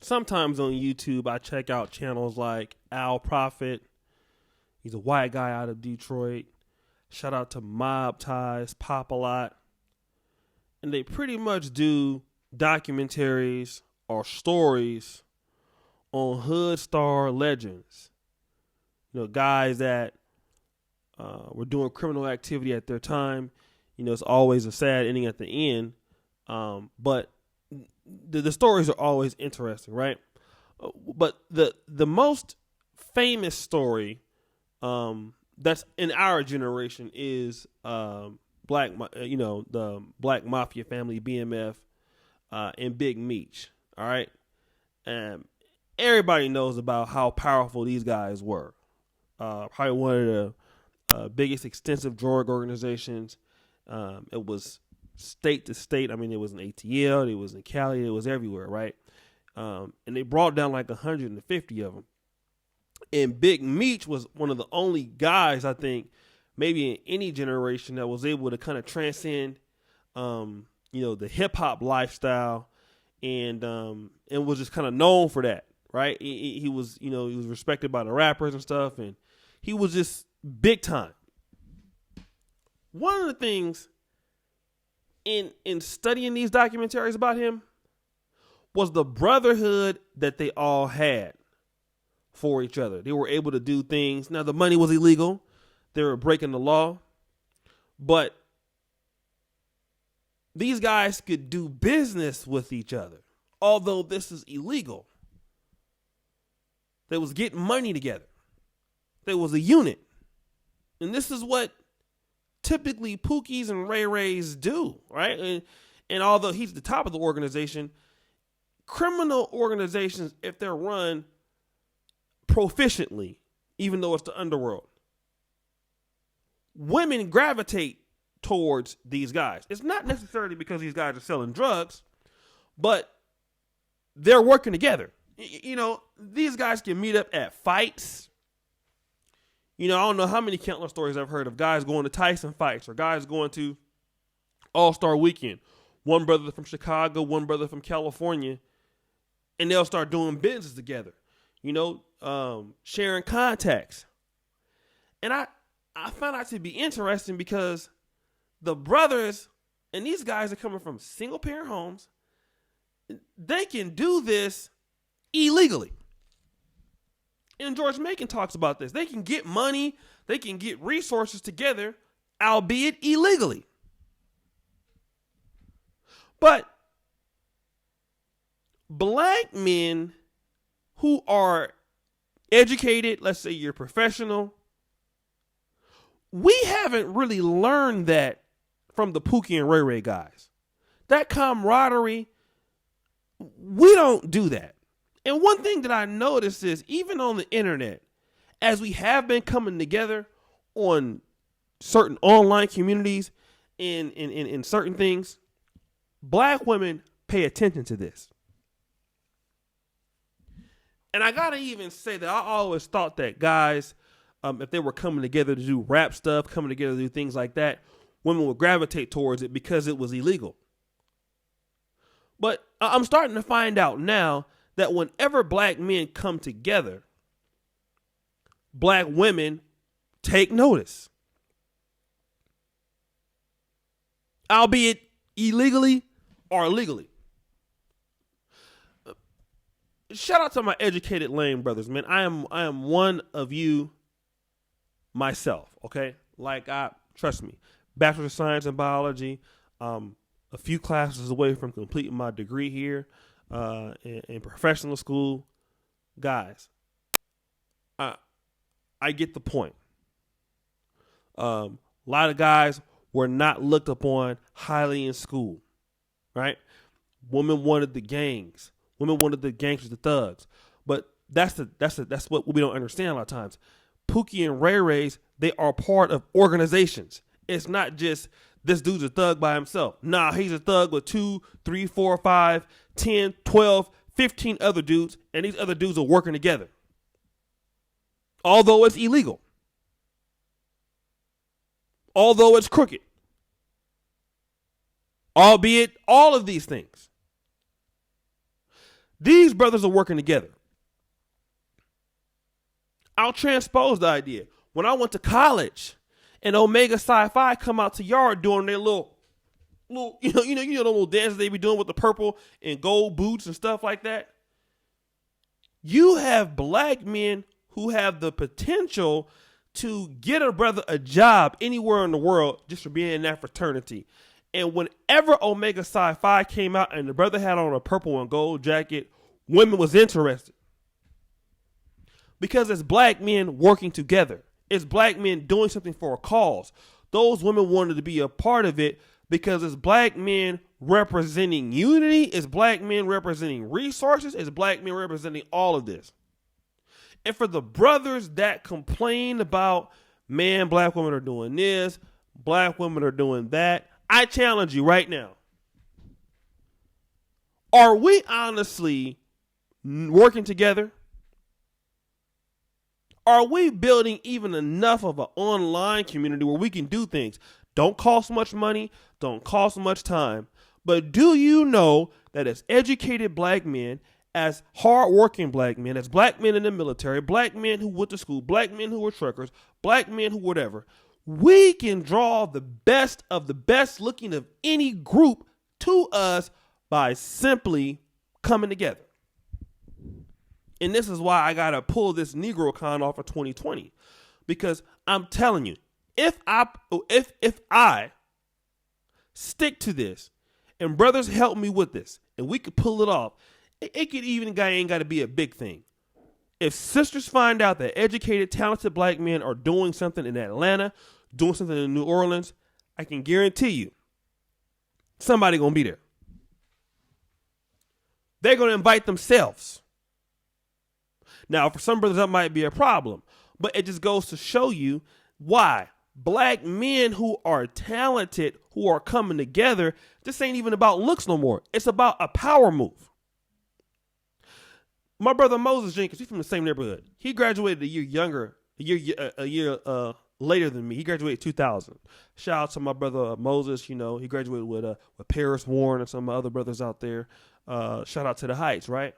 sometimes on YouTube, I check out channels like Al Prophet. He's a white guy out of Detroit. Shout out to Mob Ties, Pop a Lot. And they pretty much do documentaries or stories on hood star legends. You know, guys that were doing criminal activity at their time. You know, it's always a sad ending at the end. But the stories are always interesting, right? But the most famous story that's in our generation is the Black Mafia family, BMF, and Big Meech. All right, everybody knows about how powerful these guys were. Probably one of the biggest extensive drug organizations. It was state to state. I mean, it was in ATL, it was in Cali, it was everywhere, right? And they brought down like 150 of them. And Big Meech was one of the only guys, I think, maybe in any generation that was able to kind of transcend, the hip hop lifestyle, and was just kind of known for that, right? He was respected by the rappers and stuff, and he was just big time. One of the things in studying these documentaries about him was the brotherhood that they all had for each other. They were able to do things. Now, the money was illegal. They were breaking the law. But these guys could do business with each other, although this is illegal. They was getting money together. There was a unit. And this is what typically Pookies and Ray Rays do, right? And although he's the top of the organization, criminal organizations, if they're run proficiently, even though it's the underworld, women gravitate towards these guys. It's not necessarily because these guys are selling drugs, but they're working together. You know, these guys can meet up at fights. You know, I don't know how many countless stories I've heard of guys going to Tyson fights or guys going to All-Star Weekend. One brother from Chicago, one brother from California, and they'll start doing business together. You know, sharing contacts. And I found out to be interesting because the brothers, and these guys are coming from single-parent homes, they can do this illegally. And George Macon talks about this. They can get money, they can get resources together, albeit illegally. But black men who are educated, let's say you're professional, we haven't really learned that from the Pookie and Ray Ray guys. That camaraderie, we don't do that. And one thing that I noticed is even on the internet, as we have been coming together on certain online communities in certain things, black women pay attention to this. And I gotta even say that I always thought that guys, if they were coming together to do rap stuff, coming together to do things like that, women would gravitate towards it because it was illegal. But I'm starting to find out now that whenever black men come together, black women take notice. Albeit illegally or legally. Shout out to my educated lame brothers, man. I am one of you myself, okay? Like, trust me, Bachelor of Science in Biology, a few classes away from completing my degree here in professional school. Guys, I get the point. A lot of guys were not looked upon highly in school, right? Women wanted the gangs. Women wanted the gangsters, the thugs. But that's what we don't understand a lot of times. Pookie and Ray Rays, they are part of organizations. It's not just this dude's a thug by himself. Nah, he's a thug with 2, 3, 4, 5, 10, 12, 15 other dudes, and these other dudes are working together. Although it's illegal. Although it's crooked. Albeit all of these things. These brothers are working together. I'll transpose the idea. When I went to college and Omega Psi-Phi come out to yard doing their little the little dances they be doing with the purple and gold boots and stuff like that. You have black men who have the potential to get a brother a job anywhere in the world just for being in that fraternity. And whenever Omega Psi-Phi came out and the brother had on a purple and gold jacket, women was interested. Because it's black men working together. It's black men doing something for a cause. Those women wanted to be a part of it because it's black men representing unity. It's black men representing resources. It's black men representing all of this. And for the brothers that complain about, man, black women are doing this, black women are doing that, I challenge you right now. Are we honestly working together? Are we building even enough of an online community where we can do things? Don't cost much money, don't cost much time. But do you know that as educated black men, as hardworking black men, as black men in the military, black men who went to school, black men who were truckers, black men who whatever, we can draw the best of the best looking of any group to us by simply coming together. And this is why I got to pull this NegroCon off of 2020. Because I'm telling you, if I stick to this and brothers help me with this and we could pull it off, it could even ain't got to be a big thing. If sisters find out that educated, talented black men are doing something in Atlanta, doing something in New Orleans, I can guarantee you somebody going to be there. They're going to invite themselves. Now, for some brothers, that might be a problem, but it just goes to show you why black men who are talented, who are coming together, this ain't even about looks no more. It's about a power move. My brother Moses Jenkins, he's from the same neighborhood. He graduated a year later than me. He graduated 2000. Shout out to my brother Moses. He graduated with Paris Warren and some other brothers out there. Shout out to the Heights, right?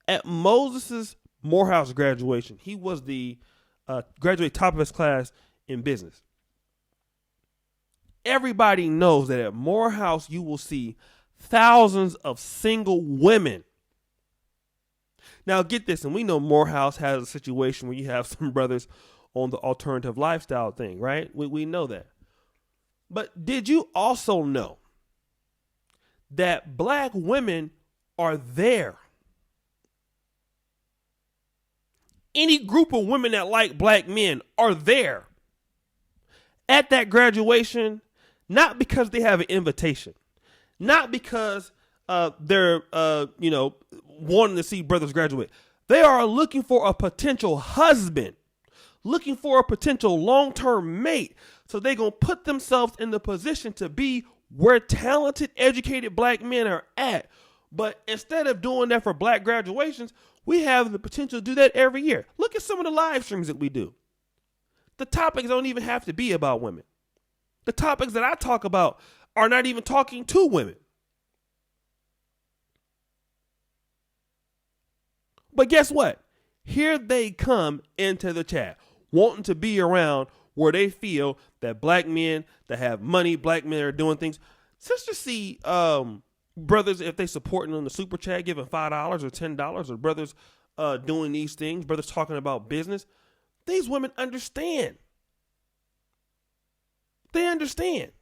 At Moses's Morehouse graduation, he was the graduate top of his class in business. Everybody knows that at Morehouse you will see thousands of single women. Now get this, and we know Morehouse has a situation where you have some brothers on the alternative lifestyle thing, right? We know that. But did you also know that black women are there? Any group of women that like black men are there at that graduation, not because they have an invitation, not because they're wanting to see brothers graduate. They are looking for a potential husband, looking for a potential long-term mate. So they're going to put themselves in the position to be where talented, educated black men are at. But instead of doing that for black graduations, we have the potential to do that every year. Look at some of the live streams that we do. The topics don't even have to be about women. The topics that I talk about are not even talking to women. But guess what? Here they come into the chat, wanting to be around where they feel that black men that have money, black men are doing things. Sisters see brothers, if they supporting on the super chat, giving $5 or $10, or brothers doing these things, brothers talking about business. These women understand. They understand.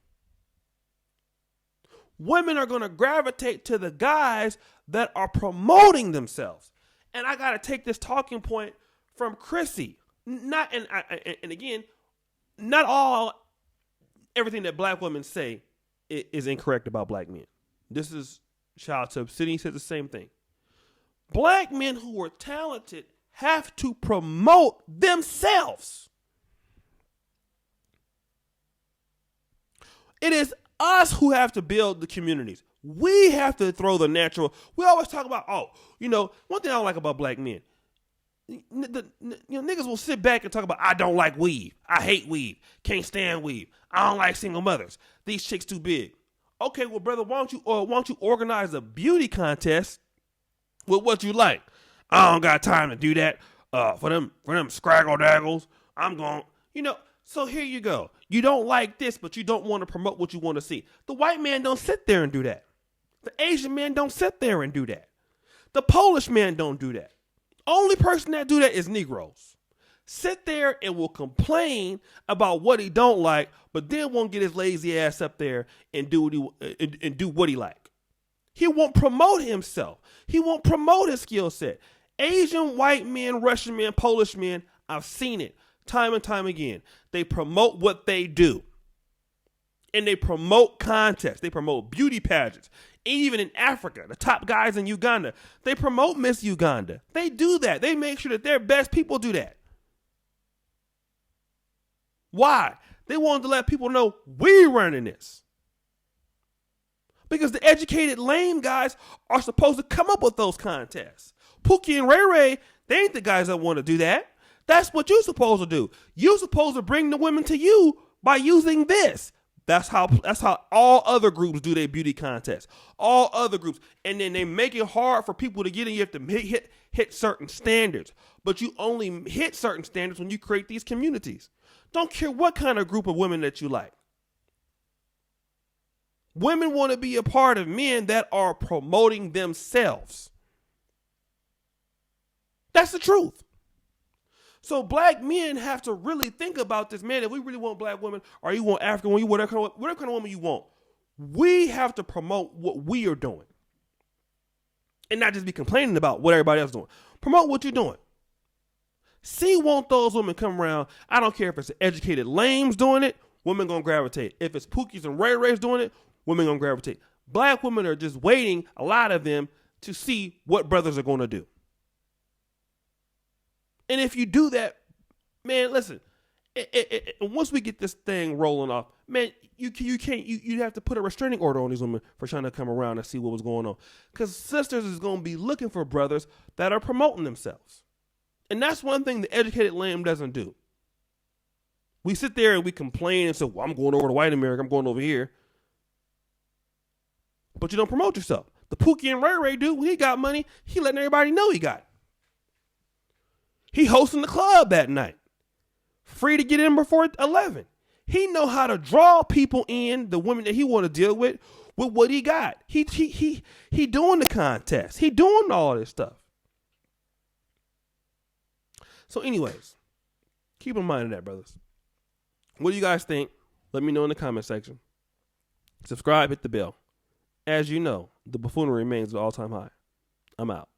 Women are going to gravitate to the guys that are promoting themselves. And I got to take this talking point from Chrissy. Not everything that black women say is incorrect about black men. This is, shout out to Obsidian, said the same thing. Black men who are talented have to promote themselves. It is us who have to build the communities. We have to throw the natural. We always talk about, one thing I don't like about black men. Niggas will sit back and talk about, I don't like weave. I hate weave. Can't stand weave. I don't like single mothers. These chicks too big. Okay, well, brother, why don't you organize a beauty contest with what you like. I don't got time to do that. For them scraggle daggles, I'm going. So here you go. You don't like this, but you don't want to promote what you want to see. The white man don't sit there and do that. The Asian man don't sit there and do that. The Polish man don't do that. Only person that do that is Negroes. Sit there and will complain about what he don't like, but then won't get his lazy ass up there and do what he like. He won't promote himself. He won't promote his skill set. Asian, white men, Russian men, Polish men, I've seen it time and time again. They promote what they do. And they promote contests. They promote beauty pageants. Even in Africa, the top guys in Uganda, they promote Miss Uganda. They do that. They make sure that their best people do that. Why? They wanted to let people know we're running this. Because the educated lame guys are supposed to come up with those contests. Pookie and Ray Ray, they ain't the guys that want to do that. That's what you're supposed to do. You're supposed to bring the women to you by using this. That's how all other groups do their beauty contests. All other groups. And then they make it hard for people to get in. You have to hit certain standards. But you only hit certain standards when you create these communities. Don't care what kind of group of women that you like. Women want to be a part of men that are promoting themselves. That's the truth. So black men have to really think about this, man. If we really want black women, or you want African women, whatever kind of woman you want, we have to promote what we are doing. And not just be complaining about what everybody else is doing. Promote what you're doing. See, won't those women come around? I don't care if it's educated lames doing it, women gonna gravitate. If it's Pookies and Ray Rays doing it, women gonna gravitate. Black women are just waiting, a lot of them, to see what brothers are gonna do. And if you do that, man, listen, once we get this thing rolling off, man, you have to put a restraining order on these women for trying to come around and see what was going on. Because sisters is going to be looking for brothers that are promoting themselves. And that's one thing the educated lamb doesn't do. We sit there and we complain and say, well, I'm going over to white America, I'm going over here. But you don't promote yourself. The Pookie and Ray Ray dude, when he got money, he letting everybody know he got it. He hosting the club that night. Free to get in before 11. He know how to draw people in, the women that he want to deal with what he got. He doing the contest. He doing all this stuff. So anyways, keep in mind that, brothers. What do you guys think? Let me know in the comment section. Subscribe, hit the bell. As you know, the buffoonery remains at all-time high. I'm out.